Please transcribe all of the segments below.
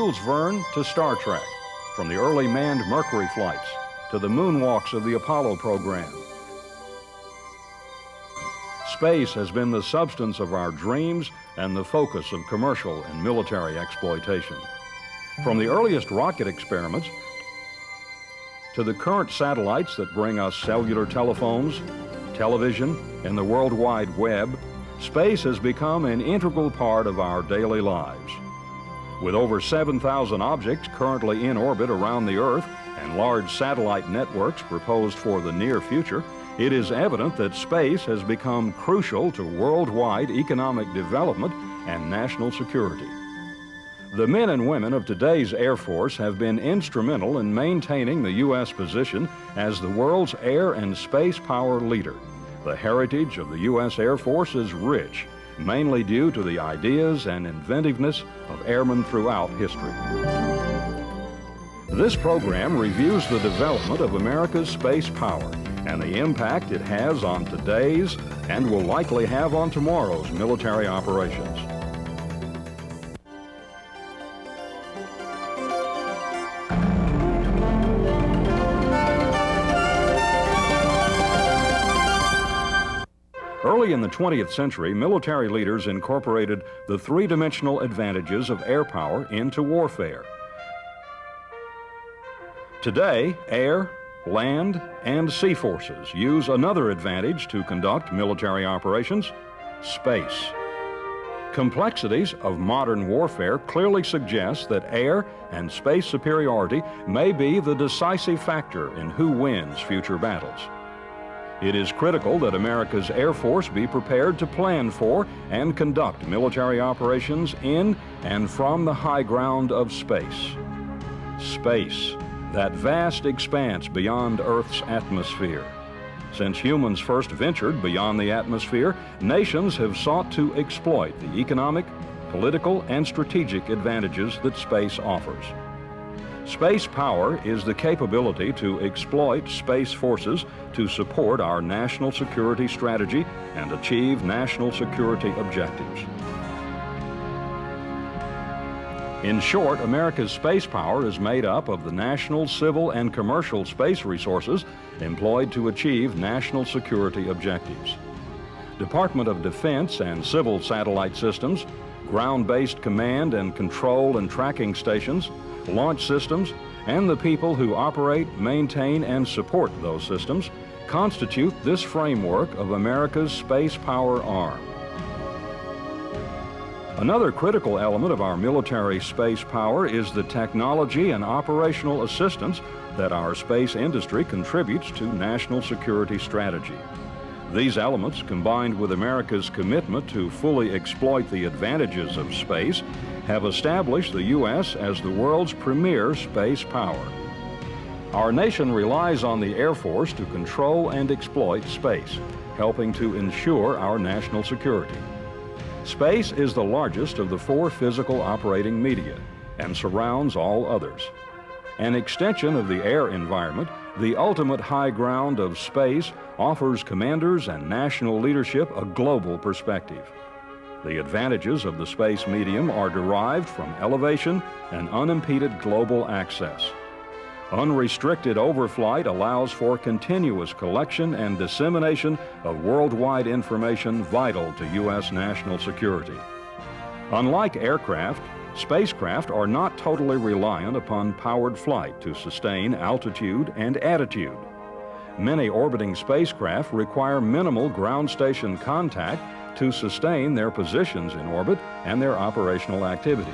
Jules Verne to Star Trek, from the early manned Mercury flights to the moonwalks of the Apollo program. Space has been the substance of our dreams and the focus of commercial and military exploitation. From the earliest rocket experiments to the current satellites that bring us cellular telephones, television, and the World Wide Web, space has become an integral part of our daily lives. With over 7,000 objects currently in orbit around the Earth and large satellite networks proposed for the near future, it is evident that space has become crucial to worldwide economic development and national security. The men and women of today's Air Force have been instrumental in maintaining the U.S. position as the world's air and space power leader. The heritage of the U.S. Air Force is rich, mainly due to the ideas and inventiveness of airmen throughout history. This program reviews the development of America's space power and the impact it has on today's and will likely have on tomorrow's military operations. Early in the 20th century, military leaders incorporated the three-dimensional advantages of air power into warfare. Today, air, land, and sea forces use another advantage to conduct military operations: space. Complexities of modern warfare clearly suggest that air and space superiority may be the decisive factor in who wins future battles. It is critical that America's Air Force be prepared to plan for and conduct military operations in and from the high ground of space. Space, that vast expanse beyond Earth's atmosphere. Since humans first ventured beyond the atmosphere, nations have sought to exploit the economic, political, and strategic advantages that space offers. Space power is the capability to exploit space forces to support our national security strategy and achieve national security objectives. In short, America's space power is made up of the national, civil, and commercial space resources employed to achieve national security objectives. Department of Defense and civil satellite systems, ground-based command and control and tracking stations, launch systems, and the people who operate, maintain, and support those systems constitute this framework of America's space power arm. Another critical element of our military space power is the technology and operational assistance that our space industry contributes to national security strategy. These elements, combined with America's commitment to fully exploit the advantages of space, have established the U.S. as the world's premier space power. Our nation relies on the Air Force to control and exploit space, helping to ensure our national security. Space is the largest of the four physical operating media and surrounds all others. An extension of the air environment, the ultimate high ground of space offers commanders and national leadership a global perspective. The advantages of the space medium are derived from elevation and unimpeded global access. Unrestricted overflight allows for continuous collection and dissemination of worldwide information vital to U.S. national security. Unlike aircraft, spacecraft are not totally reliant upon powered flight to sustain altitude and attitude. Many orbiting spacecraft require minimal ground station contact to sustain their positions in orbit and their operational activities.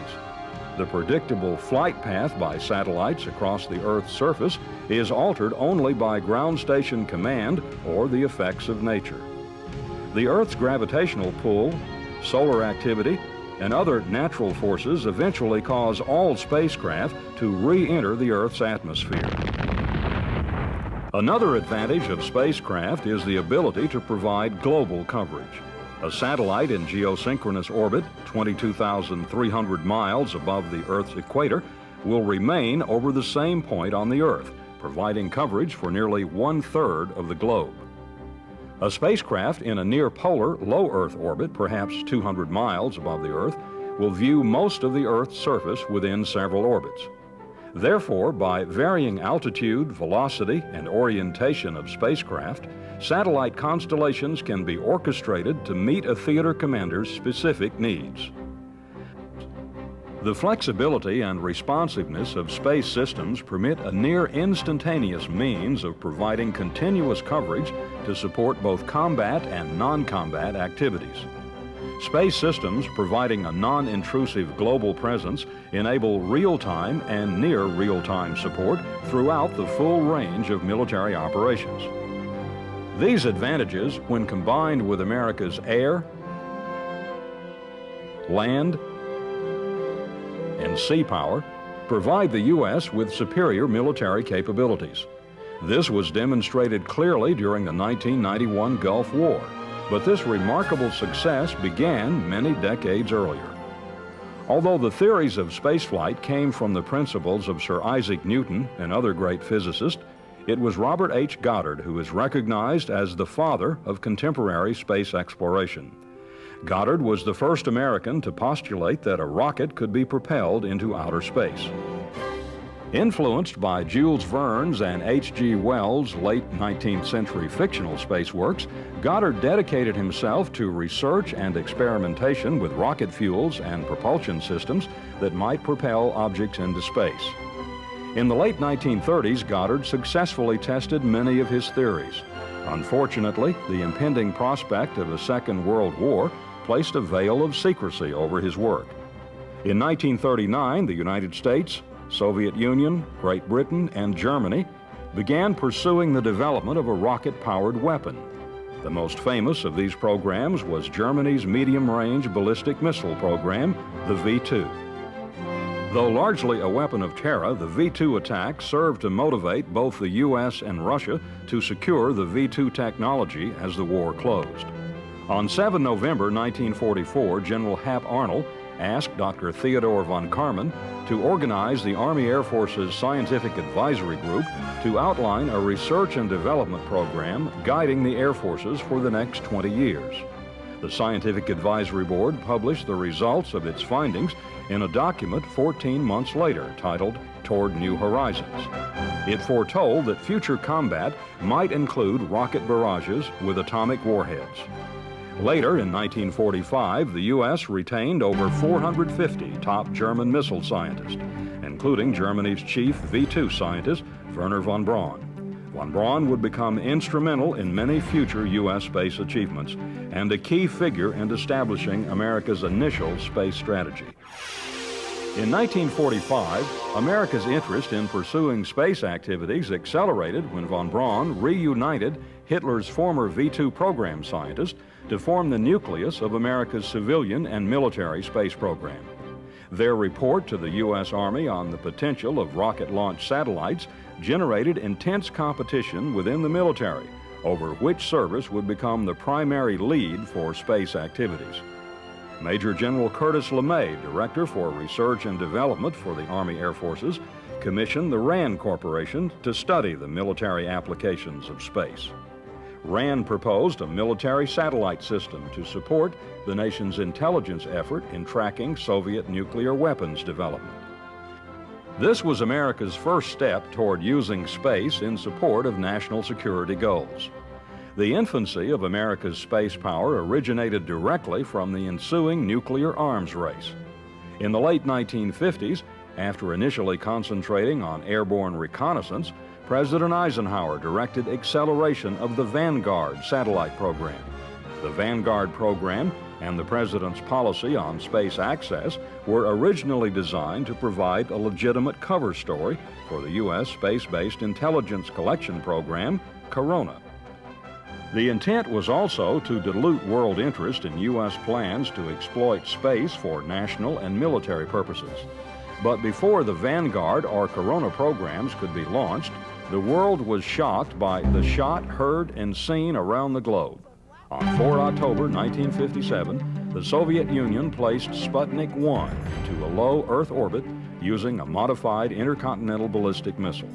The predictable flight path by satellites across the Earth's surface is altered only by ground station command or the effects of nature. The Earth's gravitational pull, solar activity, and other natural forces eventually cause all spacecraft to re-enter the Earth's atmosphere. Another advantage of spacecraft is the ability to provide global coverage. A satellite in geosynchronous orbit, 22,300 miles above the Earth's equator, will remain over the same point on the Earth, providing coverage for nearly 1/3 of the globe. A spacecraft in a near-polar, low Earth orbit, perhaps 200 miles above the Earth, will view most of the Earth's surface within several orbits. Therefore, by varying altitude, velocity, and orientation of spacecraft, satellite constellations can be orchestrated to meet a theater commander's specific needs. The flexibility and responsiveness of space systems permit a near instantaneous means of providing continuous coverage to support both combat and non-combat activities. Space systems providing a non-intrusive global presence enable real-time and near real-time support throughout the full range of military operations. These advantages, when combined with America's air, land, and sea power, provide the U.S. with superior military capabilities. This was demonstrated clearly during the 1991 Gulf War, but this remarkable success began many decades earlier. Although the theories of spaceflight came from the principles of Sir Isaac Newton and other great physicists, it was Robert H. Goddard who is recognized as the father of contemporary space exploration. Goddard was the first American to postulate that a rocket could be propelled into outer space. Influenced by Jules Verne's and H.G. Wells' late 19th century fictional space works, Goddard dedicated himself to research and experimentation with rocket fuels and propulsion systems that might propel objects into space. In the late 1930s, Goddard successfully tested many of his theories. Unfortunately, the impending prospect of a Second World War placed a veil of secrecy over his work. In 1939, the United States, Soviet Union, Great Britain, and Germany began pursuing the development of a rocket-powered weapon. The most famous of these programs was Germany's medium-range ballistic missile program, the V-2. Though largely a weapon of terror, the V-2 attack served to motivate both the U.S. and Russia to secure the V-2 technology as the war closed. On 7 November 1944, General Hap Arnold asked Dr. Theodore von Karman to organize the Army Air Force's Scientific Advisory Group to outline a research and development program guiding the Air Forces for the next 20 years. The Scientific Advisory Board published the results of its findings in a document 14 months later titled Toward New Horizons. It foretold that future combat might include rocket barrages with atomic warheads. Later, in 1945, the U.S. retained over 450 top German missile scientists, including Germany's chief V-2 scientist, Wernher von Braun. Von Braun would become instrumental in many future U.S. space achievements and a key figure in establishing America's initial space strategy. In 1945, America's interest in pursuing space activities accelerated when von Braun reunited Hitler's former V-2 program scientists to form the nucleus of America's civilian and military space program. Their report to the U.S. Army on the potential of rocket-launched satellites generated intense competition within the military over which service would become the primary lead for space activities. Major General Curtis LeMay, Director for Research and Development for the Army Air Forces, commissioned the RAND Corporation to study the military applications of space. RAND proposed a military satellite system to support the nation's intelligence effort in tracking Soviet nuclear weapons development. This was America's first step toward using space in support of national security goals. The infancy of America's space power originated directly from the ensuing nuclear arms race. In the late 1950s, after initially concentrating on airborne reconnaissance, President Eisenhower directed acceleration of the Vanguard satellite program. The Vanguard program and the President's policy on space access were originally designed to provide a legitimate cover story for the U.S. space-based intelligence collection program, Corona. The intent was also to dilute world interest in U.S. plans to exploit space for national and military purposes. But before the Vanguard or Corona programs could be launched, the world was shocked by the shot heard and seen around the globe. On 4 October 1957, the Soviet Union placed Sputnik 1 into a low Earth orbit using a modified intercontinental ballistic missile.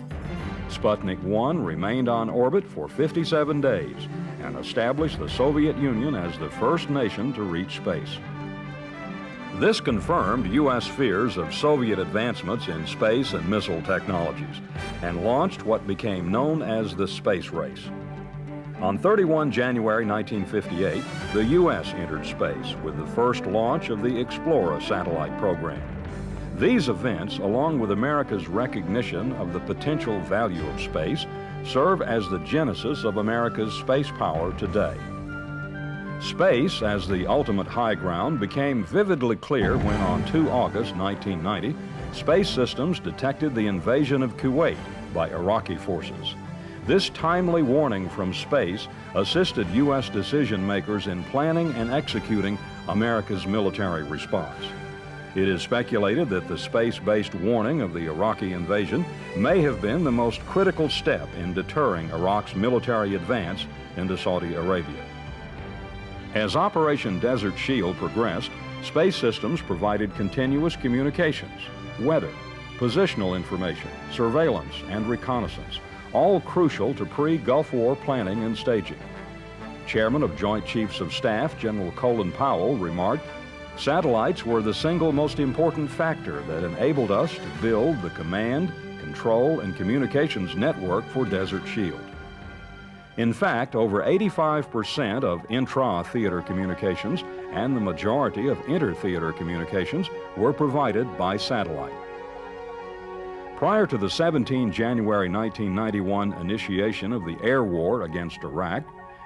Sputnik 1 remained on orbit for 57 days and established the Soviet Union as the first nation to reach space. This confirmed U.S. fears of Soviet advancements in space and missile technologies and launched what became known as the space race. On 31 January 1958, the U.S. entered space with the first launch of the Explorer satellite program. These events, along with America's recognition of the potential value of space, serve as the genesis of America's space power today. Space as the ultimate high ground became vividly clear when on 2 August 1990, Space Systems detected the invasion of Kuwait by Iraqi forces. This timely warning from space assisted U.S. decision makers in planning and executing America's military response. It is speculated that the space-based warning of the Iraqi invasion may have been the most critical step in deterring Iraq's military advance into Saudi Arabia. As Operation Desert Shield progressed, Space Systems provided continuous communications, weather, positional information, surveillance, and reconnaissance, all crucial to pre-Gulf War planning and staging. Chairman of Joint Chiefs of Staff General Colin Powell remarked, "Satellites were the single most important factor that enabled us to build the command, control, and communications network for Desert Shield." In fact, over 85% of intra-theater communications and the majority of inter-theater communications were provided by satellite. Prior to the 17 January 1991 initiation of the air war against Iraq,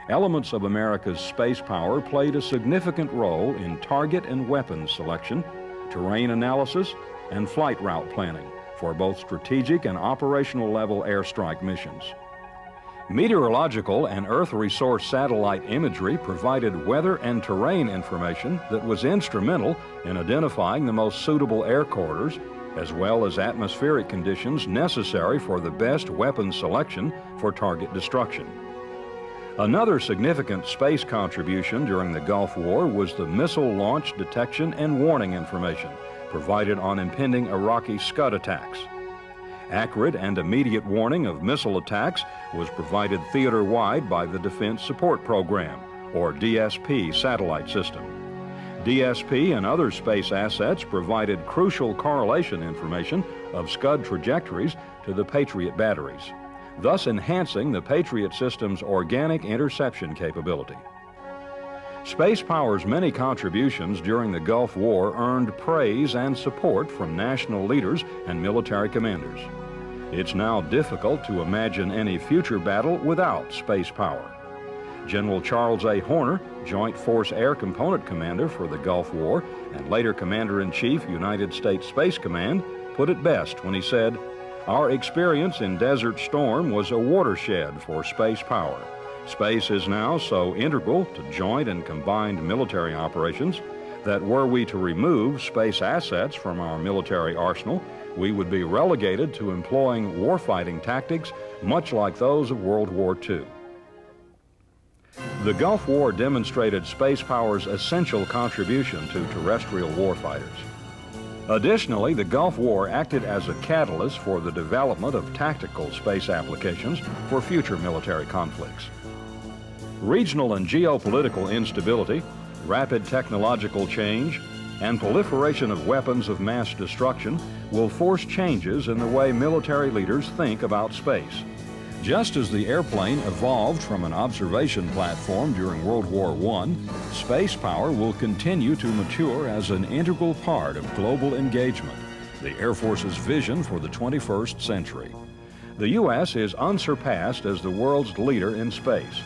elements of America's space power played a significant role in target and weapons selection, terrain analysis, and flight route planning for both strategic and operational level airstrike missions. Meteorological and Earth resource satellite imagery provided weather and terrain information that was instrumental in identifying the most suitable air corridors, as well as atmospheric conditions necessary for the best weapon selection for target destruction. Another significant space contribution during the Gulf War was the missile launch detection and warning information provided on impending Iraqi Scud attacks. Accurate and immediate warning of missile attacks was provided theater-wide by the Defense Support Program, or DSP satellite system. DSP and other space assets provided crucial correlation information of Scud trajectories to the Patriot batteries, thus enhancing the Patriot system's organic interception capability. Space power's many contributions during the Gulf War earned praise and support from national leaders and military commanders. It's now difficult to imagine any future battle without space power. General Charles A. Horner, Joint Force Air Component Commander for the Gulf War and later Commander-in-Chief, United States Space Command, put it best when he said, "Our experience in Desert Storm was a watershed for space power. Space is now so integral to joint and combined military operations that were we to remove space assets from our military arsenal, we would be relegated to employing warfighting tactics much like those of World War II." The Gulf War demonstrated space power's essential contribution to terrestrial warfighters. Additionally, the Gulf War acted as a catalyst for the development of tactical space applications for future military conflicts. Regional and geopolitical instability, rapid technological change, and proliferation of weapons of mass destruction will force changes in the way military leaders think about space. Just as the airplane evolved from an observation platform during World War I, space power will continue to mature as an integral part of global engagement, the Air Force's vision for the 21st century. The U.S. is unsurpassed as the world's leader in space.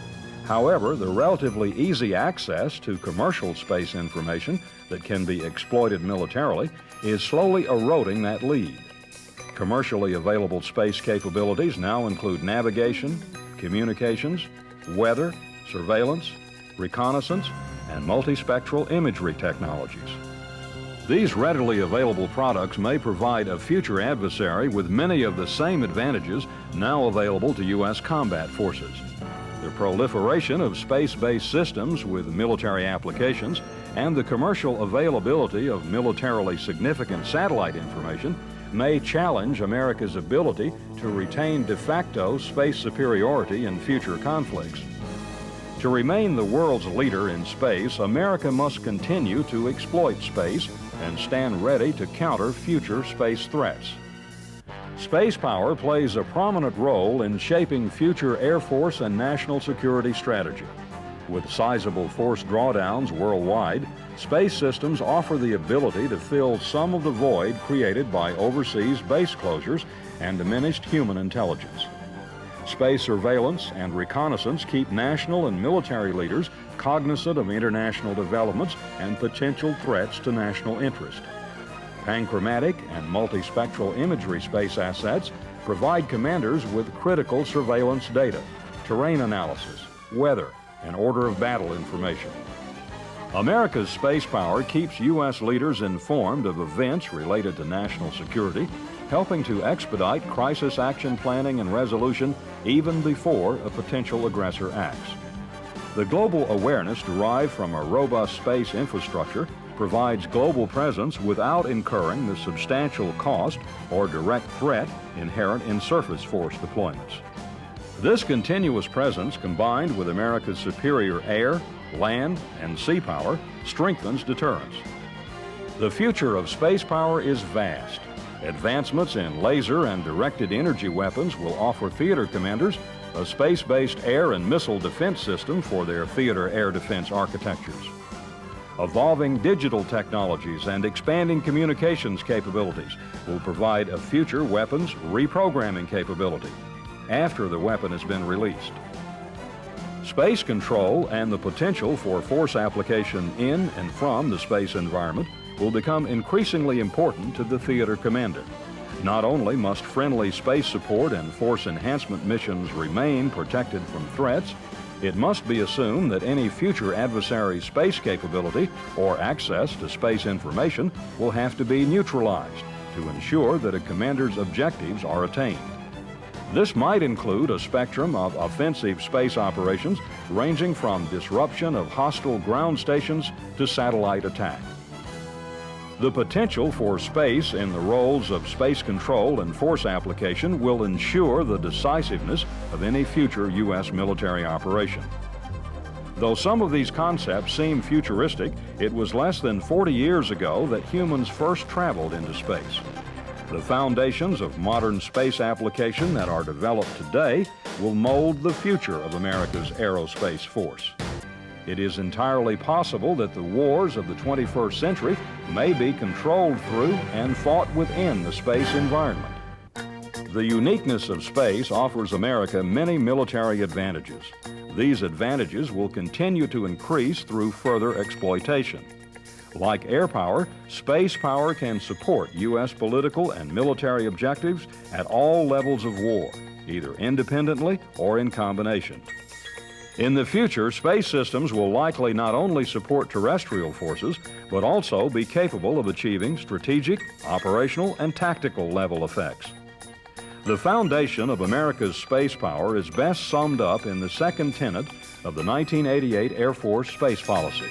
However, the relatively easy access to commercial space information that can be exploited militarily is slowly eroding that lead. Commercially available space capabilities now include navigation, communications, weather, surveillance, reconnaissance, and multispectral imagery technologies. These readily available products may provide a future adversary with many of the same advantages now available to U.S. combat forces. The proliferation of space-based systems with military applications and the commercial availability of militarily significant satellite information may challenge America's ability to retain de facto space superiority in future conflicts. To remain the world's leader in space, America must continue to exploit space and stand ready to counter future space threats. Space power plays a prominent role in shaping future Air Force and national security strategy. With sizable force drawdowns worldwide, space systems offer the ability to fill some of the void created by overseas base closures and diminished human intelligence. Space surveillance and reconnaissance keep national and military leaders cognizant of international developments and potential threats to national interest. Panchromatic and multispectral imagery space assets provide commanders with critical surveillance data, terrain analysis, weather, and order of battle information. America's space power keeps U.S. leaders informed of events related to national security, helping to expedite crisis action planning and resolution even before a potential aggressor acts. The global awareness derived from a robust space infrastructure provides global presence without incurring the substantial cost or direct threat inherent in surface force deployments. This continuous presence, combined with America's superior air, land, and sea power, strengthens deterrence. The future of space power is vast. Advancements in laser and directed energy weapons will offer theater commanders a space-based air and missile defense system for their theater air defense architectures. Evolving digital technologies and expanding communications capabilities will provide a future weapons reprogramming capability after the weapon has been released. Space control and the potential for force application in and from the space environment will become increasingly important to the theater commander. Not only must friendly space support and force enhancement missions remain protected from threats, it must be assumed that any future adversary's space capability or access to space information will have to be neutralized to ensure that a commander's objectives are attained. This might include a spectrum of offensive space operations ranging from disruption of hostile ground stations to satellite attack. The potential for space in the roles of space control and force application will ensure the decisiveness of any future U.S. military operation. Though some of these concepts seem futuristic, it was less than 40 years ago that humans first traveled into space. The foundations of modern space application that are developed today will mold the future of America's aerospace force. It is entirely possible that the wars of the 21st century may be controlled through and fought within the space environment. The uniqueness of space offers America many military advantages. These advantages will continue to increase through further exploitation. Like air power, space power can support U.S. political and military objectives at all levels of war, either independently or in combination. In the future, space systems will likely not only support terrestrial forces, but also be capable of achieving strategic, operational, and tactical level effects. The foundation of America's space power is best summed up in the second tenet of the 1988 Air Force Space Policy.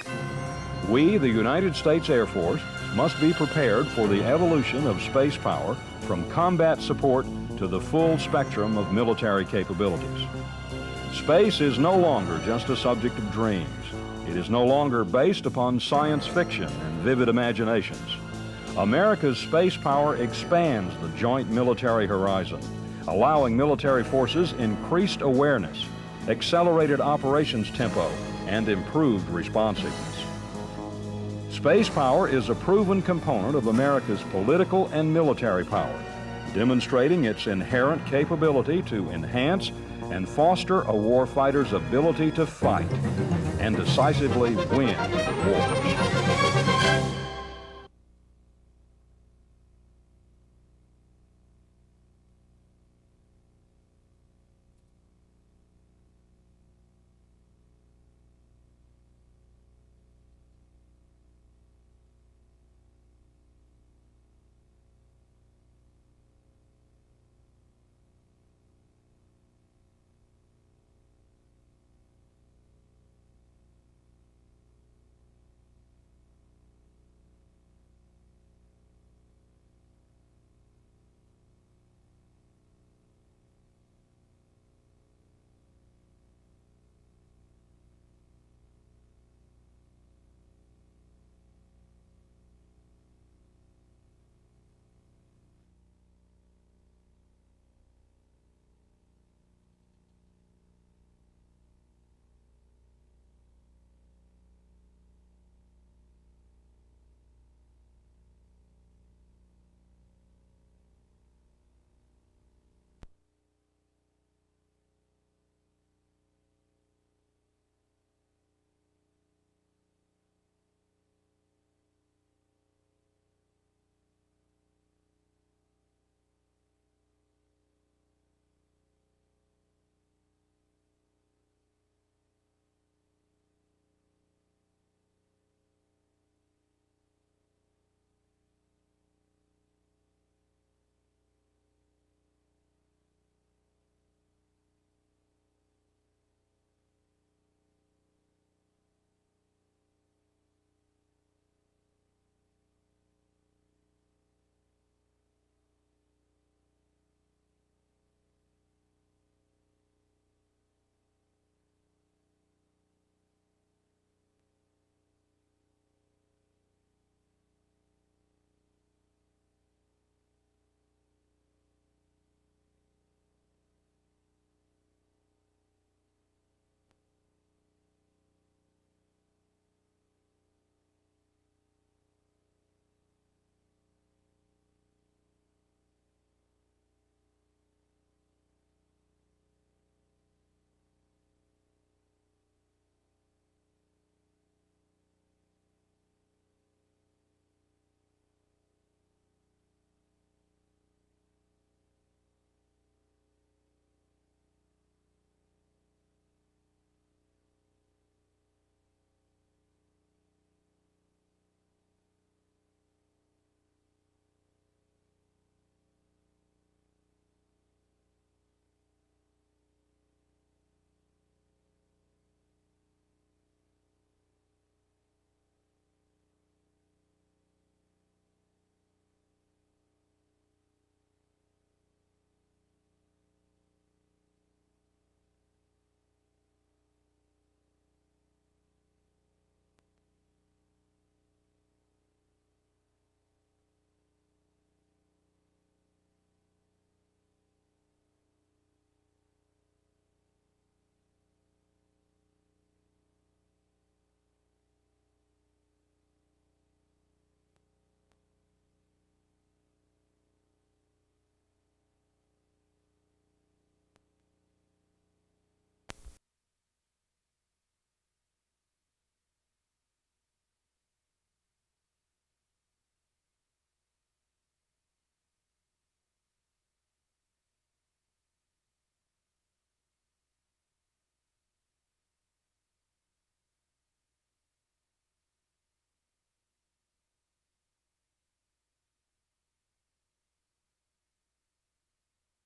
We, the United States Air Force, must be prepared for the evolution of space power from combat support to the full spectrum of military capabilities. Space is no longer just a subject of dreams. It is no longer based upon science fiction and vivid imaginations. America's space power expands the joint military horizon, allowing military forces increased awareness, accelerated operations tempo, and improved responsiveness. Space power is a proven component of America's political and military power, demonstrating its inherent capability to enhance and foster a warfighter's ability to fight and decisively win wars.